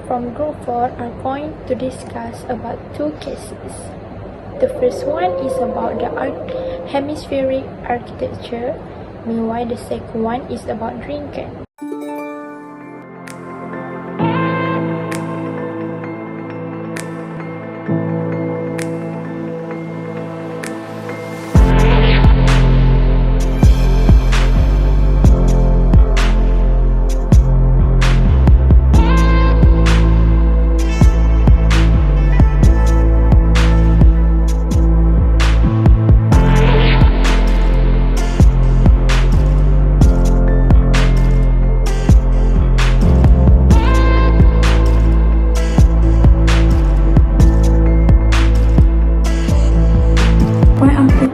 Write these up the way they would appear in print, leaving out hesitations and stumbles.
from Group 4 are going to discuss about two cases. The first one is about the hemispheric architecture, meanwhile the second one is about drinking.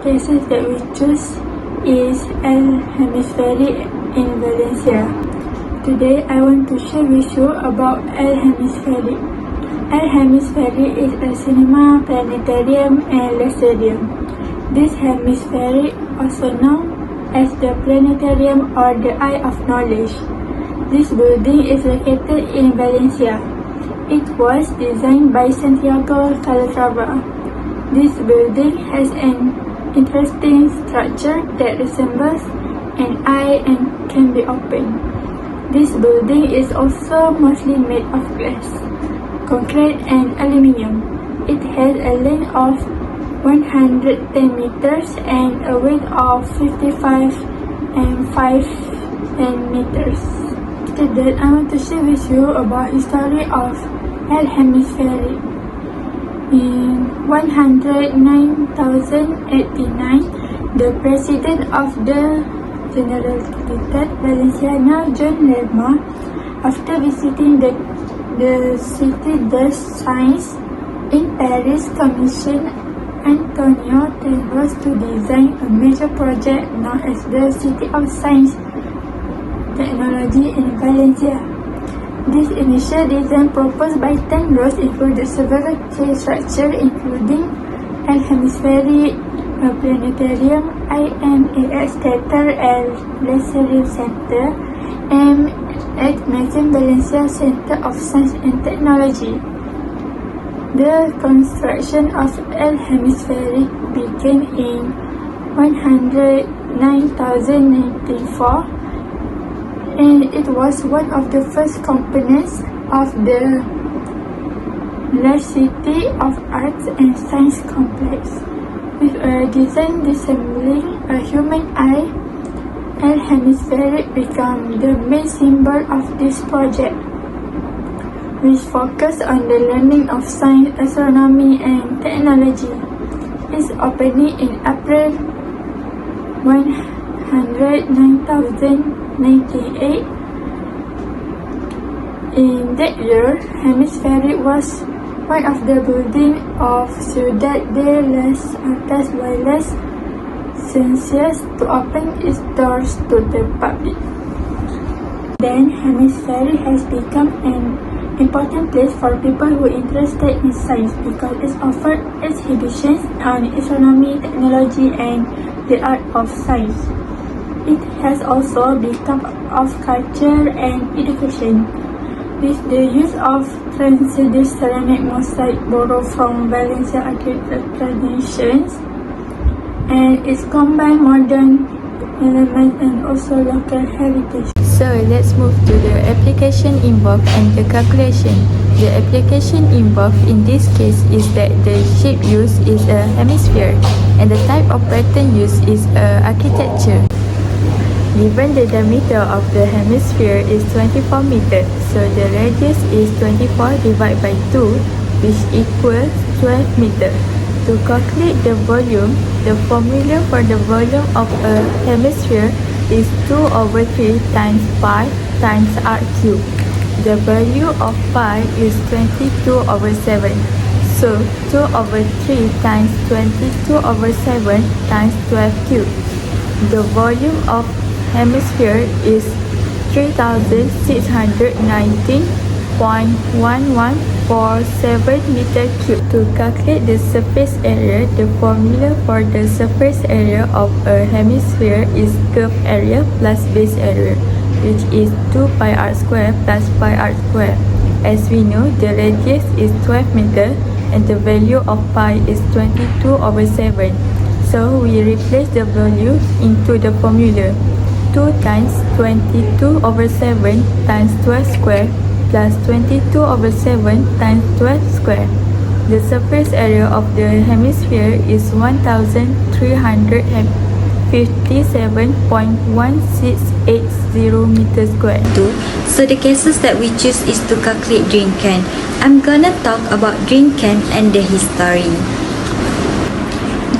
Cases that we choose is El Hemisferic in Valencia. Today I want to share with you about El Hemisferic. El Hemisferic is a cinema, planetarium and laserium. This hemispheric, also known as the planetarium or the Eye of Knowledge. This building is located in Valencia. It was designed by Santiago Calatrava. This building has an interesting structure that resembles an eye and can be opened. This building is also mostly made of glass, concrete and aluminium. It has a length of 110 meters and a width of 55 and 5 meters. After that, I want to share with you about history of El Hemisferic. In 109,089, the president of the Generalitat Valenciana, John Lerma, after visiting the Cité des Sciences in Paris, commissioned Antonio Tenros to design a major project known as the City of Science Technology in Valencia. This initial design proposed by Tenros included several key structures including El Hemisferic, a planetarium, IMAX Theater and Laserium Center, and at Museum Valencia Center of Science and Technology. The construction of El Hemisferic began in 109,094. And it was one of the first components of the La City of Arts and Science complex. With a design resembling a human eye, El Hemisferic became the main symbol of this project, which focused on the learning of science, astronomy, and technology. Its opening in April 109,098. In that year, Hemisferic was one of the buildings of Ciudad de las Artes Visuales Ciencias to open its doors to the public. Then, Hemisferic has become an important place for people who are interested in science because it offers exhibitions on astronomy, technology, and the art of science. It has also become of culture and education, with the use of transcendent ceramic mosaic borrowed from Valencia architectural traditions, and it's combined modern elements and also local heritage. So let's move to the application involved and the calculation. The application involved in this case is that the shape used is a hemisphere and the type of pattern used is architecture. Given the diameter of the hemisphere is 24 meters, so the radius is 24 divided by 2, which equals 12 meters. To calculate the volume, the formula for the volume of a hemisphere is 2 over 3 times pi times r cubed. The value of pi is 22 over 7. So 2 over 3 times 22 over 7 times 12 cubed. The volume of hemisphere is 3,619.1147 meter cubed. To calculate the surface area, the formula for the surface area of a hemisphere is curve area plus base area, which is 2 pi r square plus pi r square. as we know, the radius is 12 meter and the value of pi is 22/7. So we replace the value into the formula. 2 times 22/7 times 12 square plus 22/7 times 12 square. The surface area of the hemisphere is 1,357.1680 meters square. So the cases that we choose is to calculate drink can. I'm gonna talk about drink can and the history.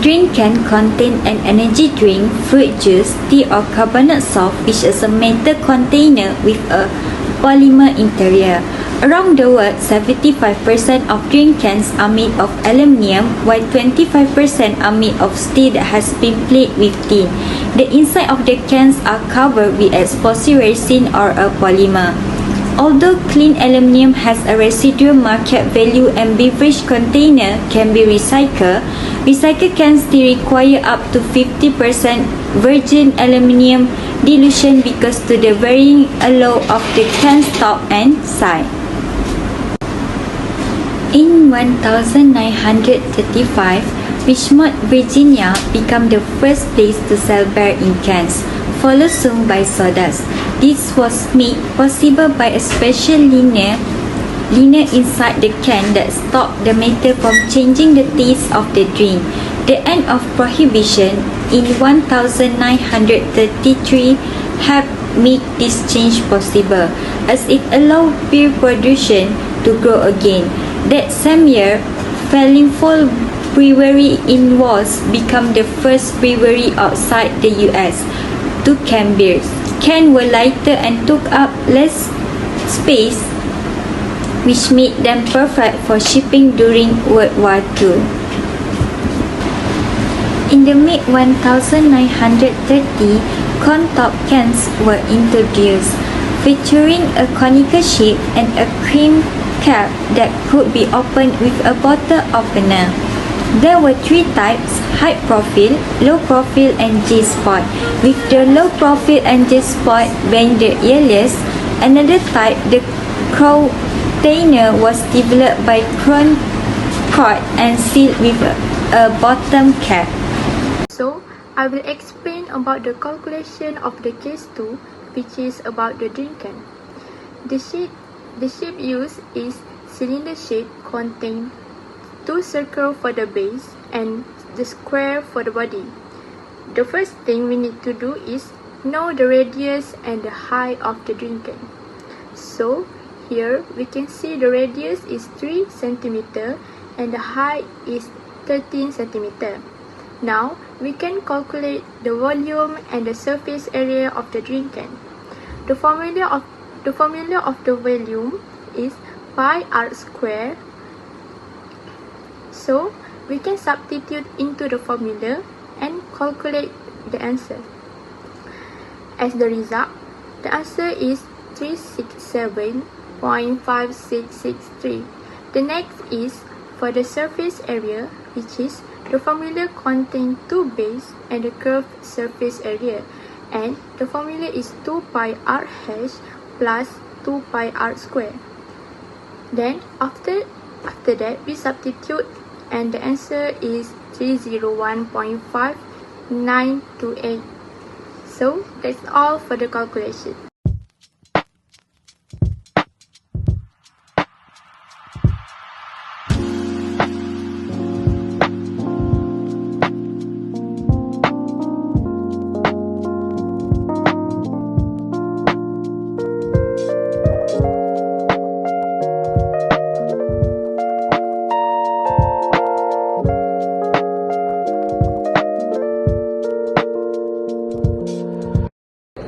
Drink can contain an energy drink, fruit juice, tea or carbonate soft which is a metal container with a polymer interior. Around the world, 75% of drink cans are made of aluminium, while 25% are made of steel that has been plated with tin. The inside of the cans are covered with epoxy resin or a polymer. Although clean aluminium has a residual market value and beverage container can be recycled, recycled cans still require up to 50% virgin aluminium dilution because to the varying alloy of the can's top and side. In 1935, Richmond, Virginia became the first place to sell beer in cans, followed soon by sodas. This was made possible by a special liner inside the can that stopped the metal from changing the taste of the drink. The end of Prohibition in 1933 helped make this change possible, as it allowed beer production to grow again. That same year, Fallingfall Brewery in Wales became the first brewery outside the US to can beers. Cans were lighter and took up less space, which made them perfect for shipping during World War II. In the mid-1930s, corn-top cans were introduced, featuring a conical shape and a cream cap that could be opened with a bottle opener. There were 3 types: high profile, low profile and J-spot, with the low profile and J-spot being the earliest. Another type, the container, was developed by Crown Court and sealed with a bottom cap. So, I will explain about the calculation of the case 2, which is about the drink can. The shape used is cylinder shape, contain 2 circles for the base and the square for the body. The first thing we need to do is know the radius and the height of the drink can. So, here we can see the radius is 3 cm and the height is 13 cm. Now, we can calculate the volume and the surface area of the drink can. The formula of the volume is pi r square. So, we can substitute into the formula and calculate the answer. As the result, the answer is 367.5663. The next is for the surface area, which is the formula contains 2 base and the curved surface area, and the formula is 2 pi r hash plus 2 pi r square. Then after that we substitute and the answer is 301.5928. So that's all for the calculation.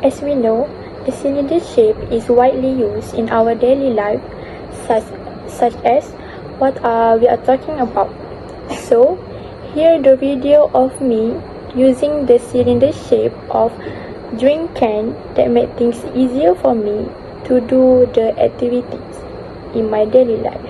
As we know, the cylinder shape is widely used in our daily life, such as what we are talking about. So, here the video of me using the cylinder shape of drink can that made things easier for me to do the activities in my daily life.